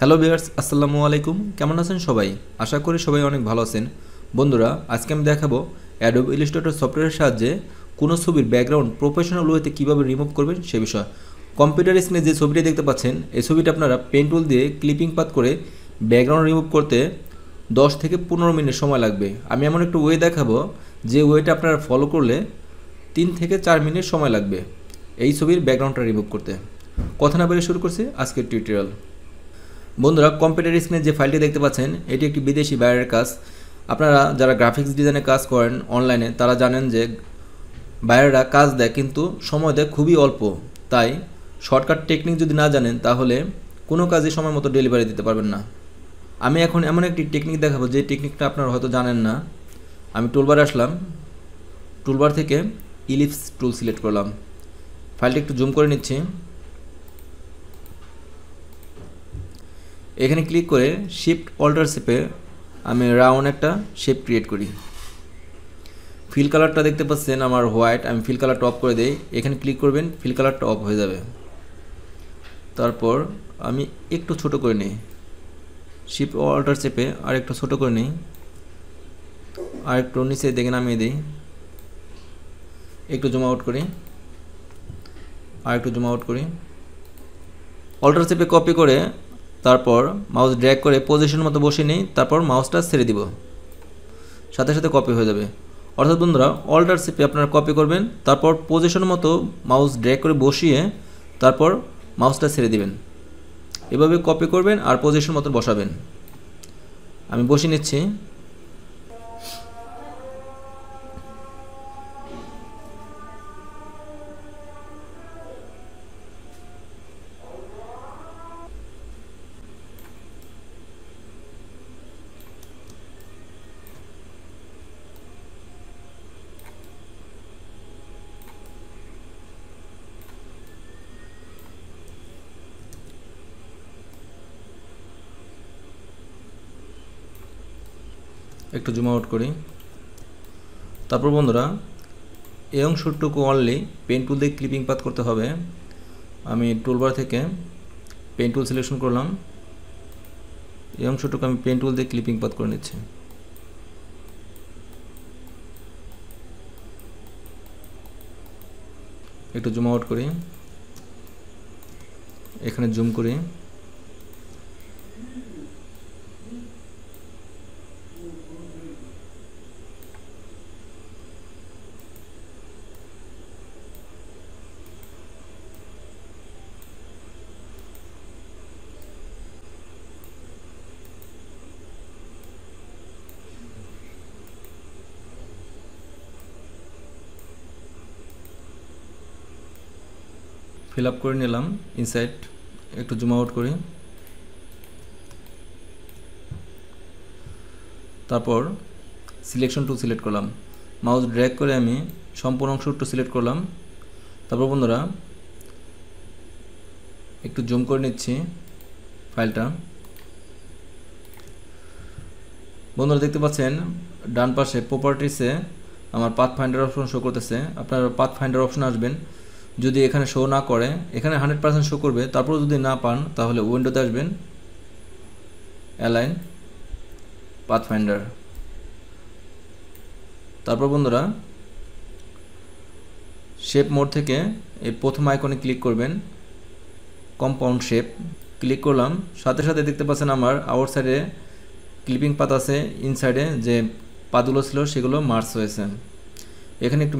Hello viewers, আসসালামু আলাইকুম। কেমন আছেন সবাই? আশা করি সবাই অনেক ভালো আছেন। বন্ধুরা, আজকে আমি দেখাবো অ্যাডোব ইলাস্ট্রেটর সফটওয়্যারের সাহায্যে কোনো ছবির ব্যাকগ্রাউন্ড প্রফেশনাল ওয়েতে কীভাবে রিমুভ করবেন সে বিষয়ে। কম্পিউটার স্ক্রিনে যে ছবিটি দেখতে পাচ্ছেন, এই ছবিটা আপনারা পেন টুল দিয়ে ক্লিপিং পাথ করে ব্যাকগ্রাউন্ড রিমুভ করতে 10 থেকে 15 মিনিট সময় লাগবে। আমি এমন একটা ওয়ে দেখাবো যে ওয়েটা আপনারা ফলো করলে 3 থেকে 4 মিনিট সময় লাগবে এই ছবির ব্যাকগ্রাউন্ডটা রিমুভ করতে। কথা না বলে শুরু করছি আজকের টিউটোরিয়াল। বন্ধুরা, কম্পিউটার স্ক্রিনে যে ফাইলটি দেখতে পাচ্ছেন, এটি একটি বিদেশি বাইরের কাজ। আপনারা যারা গ্রাফিক্স ডিজাইনে কাজ করেন অনলাইনে, তারা জানেন যে বাইরেরা কাজ দেয় কিন্তু সময় দেয় খুবই অল্প। তাই শর্টকাট টেকনিক যদি না জানেন তাহলে কোনো কাজই সময় মতো ডেলিভারি দিতে পারবেন না। আমি এখন এমন একটি টেকনিক দেখাবো যে টেকনিকটা আপনারা হয়তো জানেন না। আমি টুলবারে আসলাম, টুলবার থেকে ইলিপস টুল সিলেক্ট করলাম, ফাইলটি একটু জুম করে নিচ্ছি। এখানে ক্লিক করে শিফট অল্টার চেপে আমি রাউন্ড একটা শেপ ক্রিয়েট করি। ফিল কালারটা দেখতে পাচ্ছেন আমার হোয়াইট, আমি ফিল কালারটা অফ করে দেই। এখানে ক্লিক করবেন, ফিল কালারটা অফ হয়ে যাবে। তারপর আমি একটু ছোট করে নিই, শিফট অল্টার চেপে আর একটু ছোট করে নিই, আর একটু নিচে দেখে নামিয়ে দিই, একটু জুম আউট করি, আর একটু জুম আউট করি। অল্টার চেপে কপি করে তারপর মাউস ড্র্যাগ করে পজিশন মতো বসিয়ে নিই, তারপর মাউসটা ছেড়ে দিব, সাথে সাথে কপি হয়ে যাবে। অর্থাৎ বন্ধুরা, অল্টার চেপে আপনারা কপি করবেন, তারপর পজিশন মতো মাউস ড্র্যাগ করে বসিয়ে তারপর মাউসটা ছেড়ে দিবেন। এভাবে কপি করবেন আর পজিশন মতো বসাবেন। আমি বসিয়ে নিচ্ছি। একটু জুম আউট করি। তারপর বন্ধুরা, এই অংশটুকু অনলি পেন টুল দিয়ে ক্লিপিং পাথ করতে হবে। আমি টুলবার থেকে পেন টুল সিলেকশন করলাম, এই অংশটুকু আমি পেন টুল দিয়ে ক্লিপিং পাথ করে নিচ্ছি। একটু জুম আউট করি, এখানে জুম করি। ফিল আপ করে নিলাম ইনসাইড, একটু জুম আউট করি। তারপর সিলেকশন টুল সিলেক্ট করলাম, মাউস ড্র্যাগ করে আমি সম্পূর্ণ অংশটুকু সিলেক্ট করলাম। তারপর বন্ধুরা, একটু জুম করে নিচ্ছি ফাইলটা। বন্ধুরা দেখতে পাচ্ছেন ডান পাশে প্রপার্টিসে আমার পাথ ফাইন্ডার অপশন শো করতেছে। আপনারা পাথ ফাইন্ডার অপশন আসবেন, যদি এখানে শো না করে, এখানে 100% শো করবে। তারপর যদি না পান তাহলে উইন্ডোতে আসবেন, অ্যালাইন পাথ ফাইন্ডার। তারপর বন্ধুরা, শেপ মোড থেকে এই প্রথম আইকনে ক্লিক করবেন, কম্পাউন্ড শেপ ক্লিক করলাম। সাথে সাথে দেখতে পাচ্ছেন আমার আউট সাইডে ক্লিপিং পাথ আছে, ইনসাইডে যে পাতগুলো ছিল সেগুলো মার্জ হয়েছে। এখানে একটু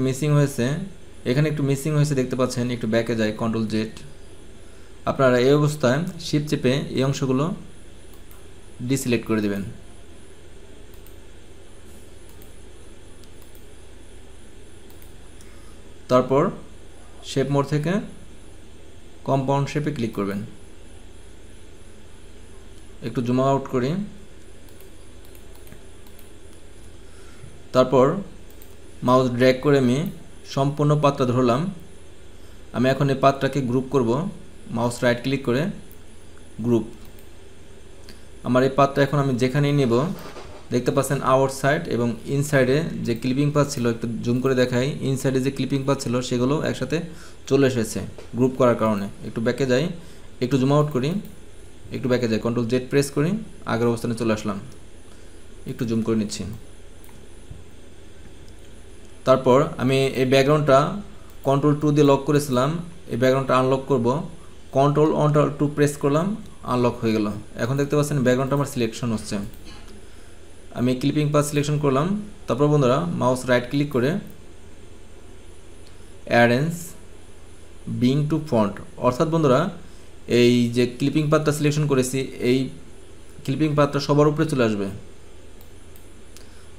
মিসিং হয়েছে, দেখতে পাচ্ছেন। একটু ব্যাকে যায়, কন্ট্রোল জেড। আপনারা এই অবস্থায় শিফট চেপে এই অংশগুলো ডিসিলেক্ট করে দেবেন। তারপর শেপ মোড থেকে কম্পাউন্ড শেপে ক্লিক করবেন। একটু জুম আউট করি। তারপর মাউস ড্র্যাগ করে আমি সম্পূর্ণ পাতটা ধরলাম। আমি এখন এই পাতটাকে গ্রুপ করব, মাউস রাইট ক্লিক করে গ্রুপ। আমার এই পাতটা এখন আমি যেখানেই নেব, দেখতে পাচ্ছেন আউটসাইড এবং ইনসাইডে যে ক্লিপিং পাথ ছিল, একটু জুম করে দেখাই, ইনসাইডে যে ক্লিপিং পাথ ছিল সেগুলো একসাথে চলে এসেছে গ্রুপ করার কারণে। একটু ব্যাকে যাই, একটু জুম আউট করি। একটু ব্যাকে যাই, কন্ট্রোল জেড প্রেস করি, আগের অবস্থানে চলে আসলাম, একটু জুম করে নিচ্ছি। তারপর আমি এই ব্যাকগ্রাউন্ডটা কন্ট্রোল 2 দিয়ে লক করেছিলাম, এই ব্যাকগ্রাউন্ডটা আনলক করব, কন্ট্রোল অল্টার 2 প্রেস করলাম, আনলক হয়ে গেল। এখন দেখতে পাচ্ছেন ব্যাকগ্রাউন্ডটা আমার সিলেকশন হচ্ছে। আমি ক্লিপিং পাথ সিলেকশন করলাম, তারপর বন্ধুরা মাউস রাইট ক্লিক করে অ্যারেঞ্জ বিং টু ফন্ট, অর্থাৎ বন্ধুরা এই যে ক্লিপিং পাথটা সিলেকশন করেছি এই ক্লিপিং পাথটা সবার উপরে চলে আসবে।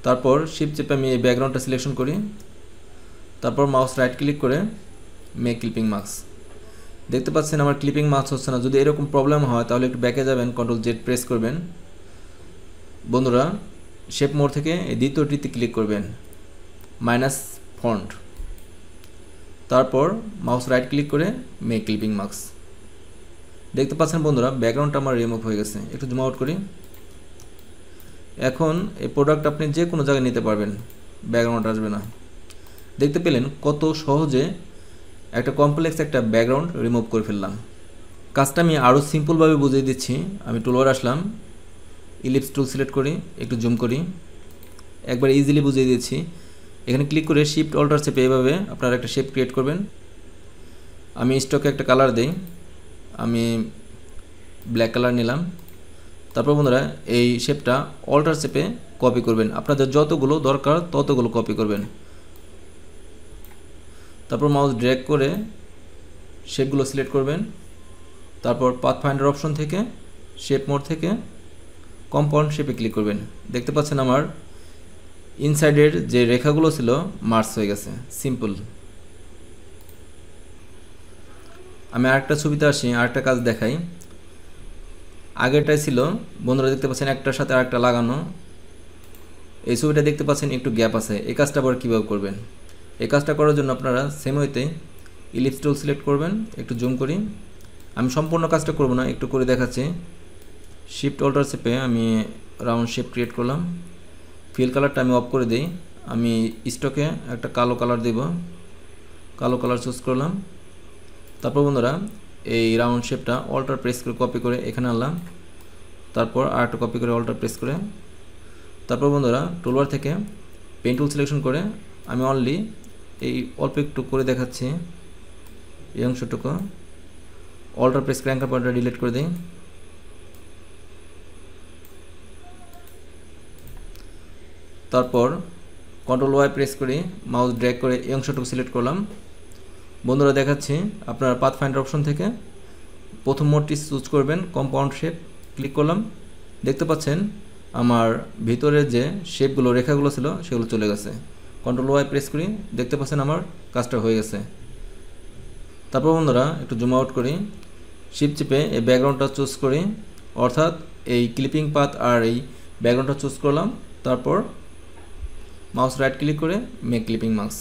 তারপর শিফট চেপে আমি এই ব্যাকগ্রাউন্ডটা সিলেকশন করি, তারপর মাউস রাইট ক্লিক করে মেক ক্লিপিং মাস্ক। দেখতে পাচ্ছেন আমার ক্লিপিং মাস্ক হচ্ছে না। যদি এরকম প্রবলেম হয় তাহলে একটু ব্যাকে যাবেন, কন্ট্রোল জেড প্রেস করবেন। বন্ধুরা শেপ মোড থেকে এই দ্বিতীয়টিতে ক্লিক করবেন, মাইনাস ফন্ট, তারপর মাউস রাইট ক্লিক করে মেক ক্লিপিং মাস্ক। দেখতে পাচ্ছেন বন্ধুরা ব্যাকগ্রাউন্ডটা আমার রিমুভ হয়ে গেছে। একটু জুম আউট করি। এখন এই প্রোডাক্ট আপনি যে কোনো জায়গায় নিতে পারবেন, ব্যাকগ্রাউন্ড আসবে না। দেখতে পেলেন কত সহজে একটা কমপ্লেক্স একটা ব্যাকগ্রাউন্ড রিমুভ করে ফেললাম। কাজটা আমি আরও সিম্পলভাবে বুঝিয়ে দিচ্ছি। আমি টুলবার আসলাম, ইলিপস টুল সিলেক্ট করি, একটু জুম করি, একবার ইজিলি বুঝিয়ে দিচ্ছি। এখানে ক্লিক করে শিফট অল্টার চেপে এভাবে আপনারা একটা শেপ ক্রিয়েট করবেন। আমি স্টকে একটা কালার দিই, আমি ব্ল্যাক কালার নিলাম। তারপর বন্ধুরা এই শেপটা অল্টার চেপে কপি করবেন, আপনাদের যতগুলো দরকার ততগুলো কপি করবেন। তারপর মাউস ড্র্যাগ করে শেপগুলো সিলেক্ট করবেন, তারপর পাথ ফাইন্ডার অপশন থেকে শেপ মোড থেকে কম্পাউন্ড শেপে ক্লিক করবেন। দেখতে পাচ্ছেন আমার ইনসাইডের যে রেখাগুলো ছিল মার্জ হয়ে গেছে, সিম্পল। আমি আরেকটা ছবিতে আসি, আরেকটা কাজ দেখাই। আগেরটাই ছিল বন্ধুরা, দেখতে পাচ্ছেন একটার সাথে আরেকটা লাগানো। এই ছবিটা দেখতে পাচ্ছেন একটু গ্যাপ আছে। এই কাজটা আবার কীভাবে করবেন? এই কাজটা করার জন্য আপনারা সেম ওয়েতে ইলিপস টুল সিলেক্ট করবেন, একটু জুম করি। আমি সম্পূর্ণ কাজটা করব না, একটু করে দেখাচ্ছি। শিফট অল্টার চেপে আমি রাউন্ড শেপ ক্রিয়েট করলাম, ফিল কালারটা আমি অফ করে দিই। আমি স্টকে একটা কালো কালার দেব, কালো কালার চুজ করলাম। তারপর বন্ধুরা এই রাউন্ড শেপটা অল্টার প্রেস করে কপি করে এখানে আনলাম, তারপর আরেকটা কপি করে অল্টার প্রেস করে, তারপর বন্ধুরা টুলবার থেকে পেন টুল সিলেকশন করে আমি অনলি এই অল্প একটু করে দেখাচ্ছি। এই অংশটুকু অল্টার প্রেস করে অ্যাঙ্কার পয়েন্টটা ডিলিট করে দিই। তারপর কন্ট্রোল ওয়াই প্রেস করি, মাউস ড্র্যাগ করে এই অংশটুকু সিলেক্ট করলাম। বন্ধুরা দেখাচ্ছি আপনার পাথ ফাইন্ডার অপশন থেকে প্রথম মোডটি চুজ করবেন, কম্পাউন্ড শেপ ক্লিক করলাম। দেখতে পাচ্ছেন আমার ভিতরে যে শেপগুলো রেখাগুলো ছিল সেগুলো চলে গেছে। কন্ট্রোল ওয়াই প্রেস করি, দেখতে পাচ্ছেন আমার কাজটা হয়ে গেছে। তারপর বন্ধুরা একটু জুম আউট করি, শিফট চেপে এই ব্যাকগ্রাউন্ডটা চুজ করি, অর্থাৎ এই ক্লিপিং পাথ আর এই ব্যাকগ্রাউন্ডটা চুজ করলাম। তারপর মাউস রাইট ক্লিক করে মেক ক্লিপিং মাস্ক।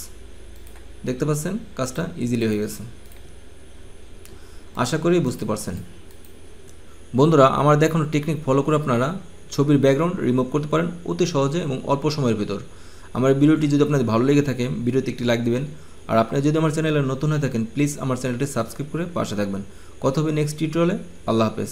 দেখতে পাচ্ছেন কাজটা ইজিলি হয়ে গেছে। আশা করি বুঝতে পারছেন। বন্ধুরা আমার দেখানো টেকনিক ফলো করে আপনারা ছবির ব্যাকগ্রাউন্ড রিমুভ করতে পারেন অতি সহজে এবং অল্প সময়ের ভিতর। আমার ভিডিওটি যদি আপনাদের ভালো লেগে থাকে ভিডিওতে একটি লাইক দিবেন, আর আপনি যদি আমার চ্যানেলে নতুন হয়ে থাকেন প্লিজ আমার চ্যানেলটি সাবস্ক্রাইব করে পাশে থাকবেন। কথা হবে নেক্সট টিউটোরিয়ালে। আল্লাহ হাফেজ।